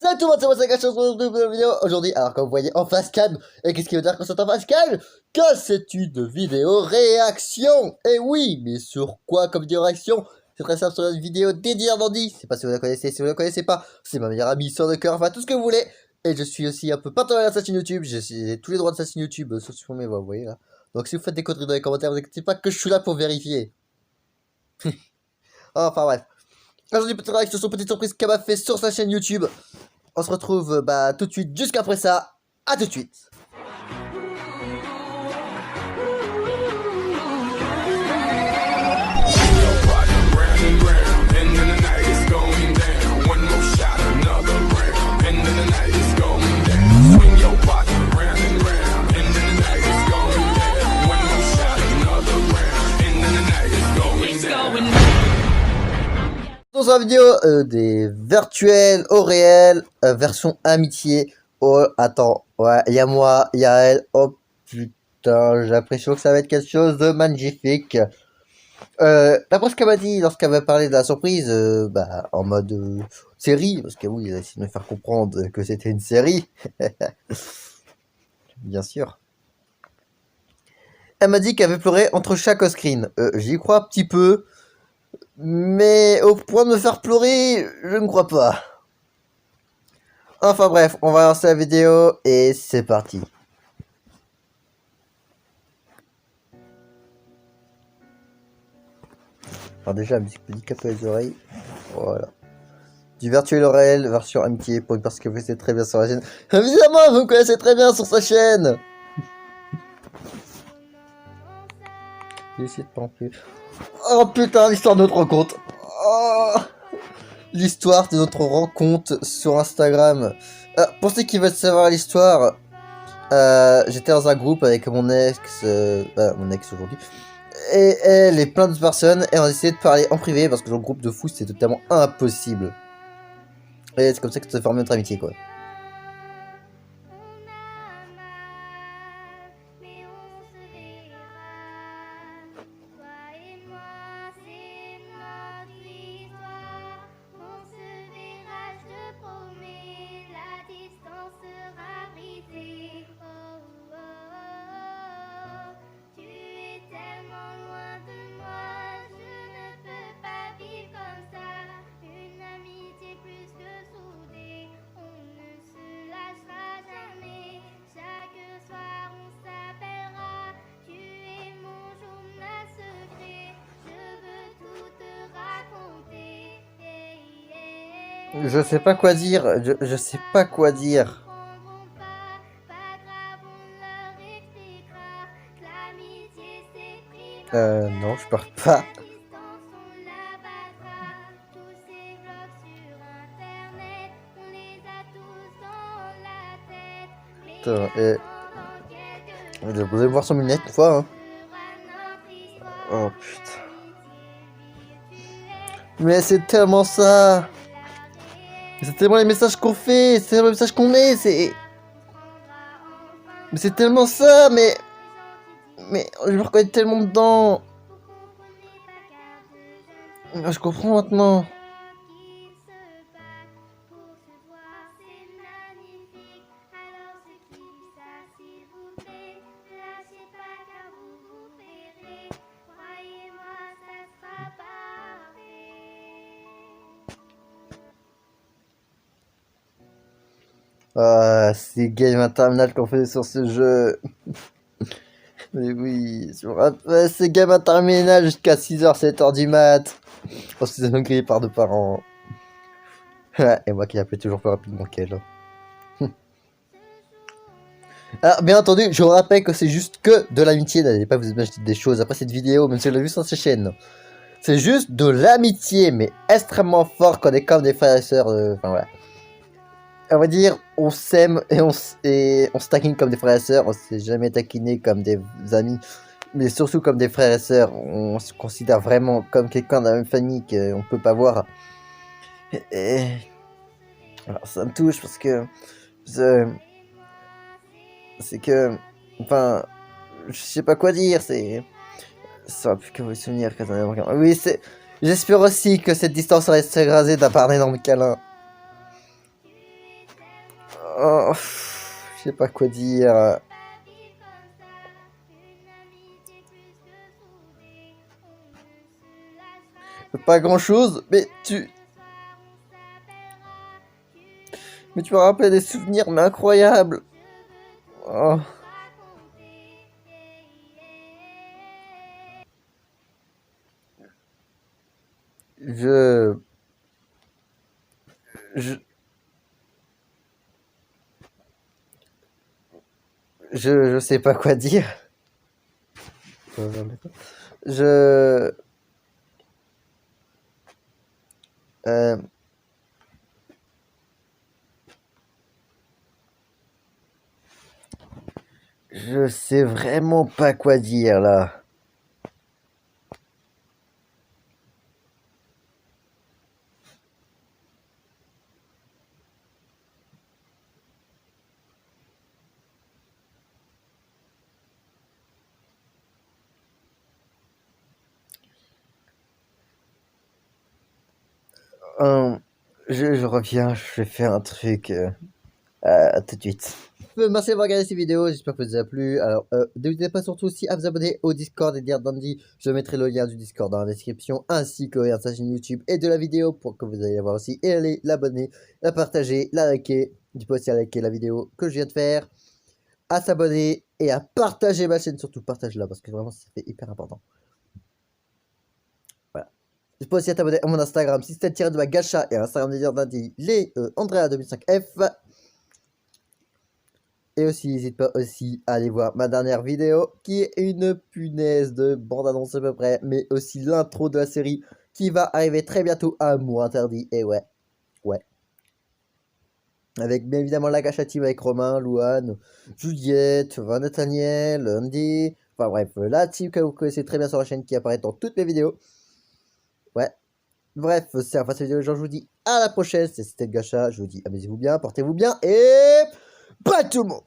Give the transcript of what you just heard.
Salut tout le monde, c'est moi, c'est Gacha, on se retrouve dans une vidéo aujourd'hui. Alors, comme vous voyez en face cam, et qu'est-ce qui veut dire qu'on s'entend en face cam? Que c'est une vidéo réaction. Et oui, mais sur quoi comme vidéo réaction? C'est très simple, sur une vidéo dédiée à Nandi. Je sais pas si vous la connaissez, si vous la connaissez pas, c'est ma meilleure amie sur le cœur, enfin tout ce que vous voulez. Et je suis aussi un peu partenaire de sa chaîne YouTube. J'ai tous les droits de sa chaîne YouTube, sauf sur mes voix, vous voyez là. Donc si vous faites des conneries dans les commentaires, vous inquiétez pas que je suis là pour vérifier. Enfin bref. Aujourd'hui, petite réaction sur petite surprise qu'elle m'a fait sur sa chaîne YouTube. On se retrouve tout de suite, juste après ça. À tout de suite. Dans la vidéo des virtuels au réel, version amitié. Oh, attends, ouais, il y a moi, il y a elle. Oh putain, j'ai l'impression que ça va être quelque chose de magnifique. D'après ce qu'elle m'a dit lorsqu'elle m'a parlé de la surprise, en mode série, parce que oui, il a essayé de me faire comprendre que c'était une série. Bien sûr. Elle m'a dit qu'elle avait pleuré entre chaque screen. J'y crois un petit peu. Mais au point de me faire pleurer, je ne crois pas. Enfin bref, on va lancer la vidéo et c'est parti. Alors déjà, la musique me dit qu'à les oreilles. Voilà. Du virtuel au réel, version amitié, pour une personne que vous connaissez très bien sur la chaîne. Évidemment, vous me connaissez très bien sur sa chaîne. J'ai essayé de pas en plus. Oh putain, l'histoire de notre rencontre. Oh, l'histoire de notre rencontre sur Instagram. Pour ceux qui veulent savoir l'histoire, j'étais dans un groupe avec mon ex aujourd'hui, et elle et plein d'autres personnes, et on a essayé de parler en privé parce que dans le groupe de fou c'était totalement impossible. Et c'est comme ça que ça s'est formé notre amitié, quoi. Je sais pas quoi dire, je sais pas quoi dire. Non, je pars pas. Putain, vous allez voir son lunette une fois, hein. Oh putain. Mais c'est tellement ça. C'est tellement les messages qu'on fait, c'est tellement les messages qu'on met, c'est... Mais c'est tellement ça, mais je me reconnais tellement dedans. Je comprends maintenant. Ah, c'est game interminable qu'on fait sur ce jeu. Mais oui, je me rappelle, c'est game interminable jusqu'à 6h, 7h du mat. On se faisait grillé par deux parents. Et moi qui appelais toujours plus rapidement qu'elle. Alors, bien entendu, je vous rappelle que c'est juste que de l'amitié. N'allez pas vous imaginer des choses après cette vidéo, même si vous l'avez vu sur cette chaîne. C'est juste de l'amitié, mais extrêmement fort qu'on est comme des frères et sœurs. Enfin, voilà. On va dire, on s'aime et on se taquine comme des frères et sœurs. On s'est jamais taquiné comme des amis, mais surtout comme des frères et sœurs. On se considère vraiment comme quelqu'un de la même famille qu'on peut pas voir. Alors ça me touche parce que c'est que, enfin, je sais pas quoi dire. Ça va plus que vos souvenirs quand on est vraiment... Oui, c'est... J'espère aussi que cette distance reste rasée d'un par d'énormes câlins. Oh, je sais pas quoi dire. Pas grand chose, mais tu me rappelles des souvenirs, mais incroyables. Oh. Je... Je... Je sais pas quoi dire. Je... Euh... Je sais vraiment pas quoi dire là. Euh, je reviens, je vais faire un truc. À tout de suite. Merci d'avoir regardé cette vidéo, j'espère que ça vous a plu. Alors, n'hésitez pas surtout aussi à vous abonner au Discord et dire Dandy. Je mettrai le lien du Discord dans la description, ainsi que le lien de sa chaîne YouTube et de la vidéo pour que vous ayez voir aussi. Et allez l'abonner, la partager, la liker. Du coup aussi à liker la vidéo que je viens de faire, à s'abonner et à partager ma chaîne. Surtout partage-la parce que vraiment ça fait hyper important. Voilà. Tu peux aussi t'abonner à mon Instagram, système de ma gacha et à Instagram de dire Dandy, les Andrea2005F. Et aussi, n'hésite pas aussi à aller voir ma dernière vidéo qui est une punaise de bande-annonce à peu près, mais aussi l'intro de la série qui va arriver très bientôt à Amour Interdit. Et ouais. Avec bien évidemment la Gacha Team avec Romain, Louane, Juliette, Nathaniel, Andy. Enfin bref, la team que vous connaissez très bien sur la chaîne qui apparaît dans toutes mes vidéos. Ouais. Bref, c'est la fin de cette vidéo. Je vous dis à la prochaine. C'était Gacha. Je vous dis amusez-vous bien, portez-vous bien et bye tout le monde.